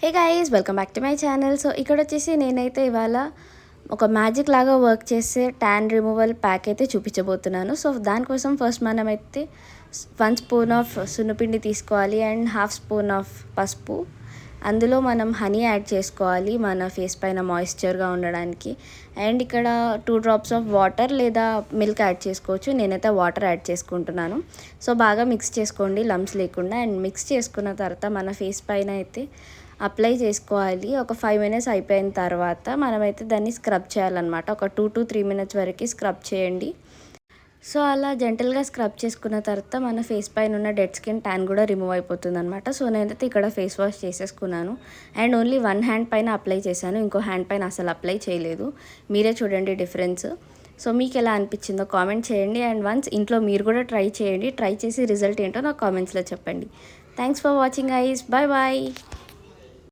Hey guys, welcome back to my channel. So ఇక్కడ వచ్చేసి నేనైతే ఇవాళ ఒక మ్యాజిక్ లాగా వర్క్ చేసే ట్యాన్ రిమూవల్ ప్యాక్ అయితే చూపించబోతున్నాను. సో దానికోసం ఫస్ట్ మనమైతే 1 స్పూన్ ఆఫ్ సున్నపిండి తీసుకోవాలి అండ్ హాఫ్ స్పూన్ ఆఫ్ పసుపు. అందులో మనం హనీ యాడ్ చేసుకోవాలి మన ఫేస్ పైన మాయిశ్చర్గా ఉండడానికి. అండ్ ఇక్కడ 2 డ్రాప్స్ ఆఫ్ వాటర్ లేదా మిల్క్ యాడ్ చేసుకోవచ్చు. నేనైతే వాటర్ యాడ్ చేసుకుంటున్నాను. సో బాగా మిక్స్ చేసుకోండి లంప్స్ లేకుండా. అండ్ మిక్స్ చేసుకున్న తర్వాత మన ఫేస్ పైన అయితే అప్లై చేసుకోవాలి. ఒక 5 మినిట్స్ అయిపోయిన తర్వాత మనమైతే దాన్ని స్క్రబ్ చేయాలన్నమాట. ఒక 2 to 3 మినిట్స్ వరకు స్క్రబ్ చేయండి. సో అలా జెంటల్గా స్క్రబ్ చేసుకున్న తర్వాత మన ఫేస్ పైన ఉన్న డెడ్ స్కిన్ ట్యాన్ కూడా రిమూవ్ అయిపోతుంది అనమాట. సో నేనైతే ఇక్కడ ఫేస్ వాష్ చేసేసుకున్నాను అండ్ ఓన్లీ 1 హ్యాండ్ పైన అప్లై చేశాను, ఇంకో హ్యాండ్ పైన అసలు అప్లై చేయలేదు. మీరే చూడండి డిఫరెన్స్. సో మీకు ఎలా అనిపించిందో కామెంట్ చేయండి అండ్ వన్స్ ఇంట్లో మీరు కూడా ట్రై చేయండి. ట్రై చేసి రిజల్ట్ ఏంటో నాకు కామెంట్స్లో చెప్పండి. Thanks for watching guys. Bye bye.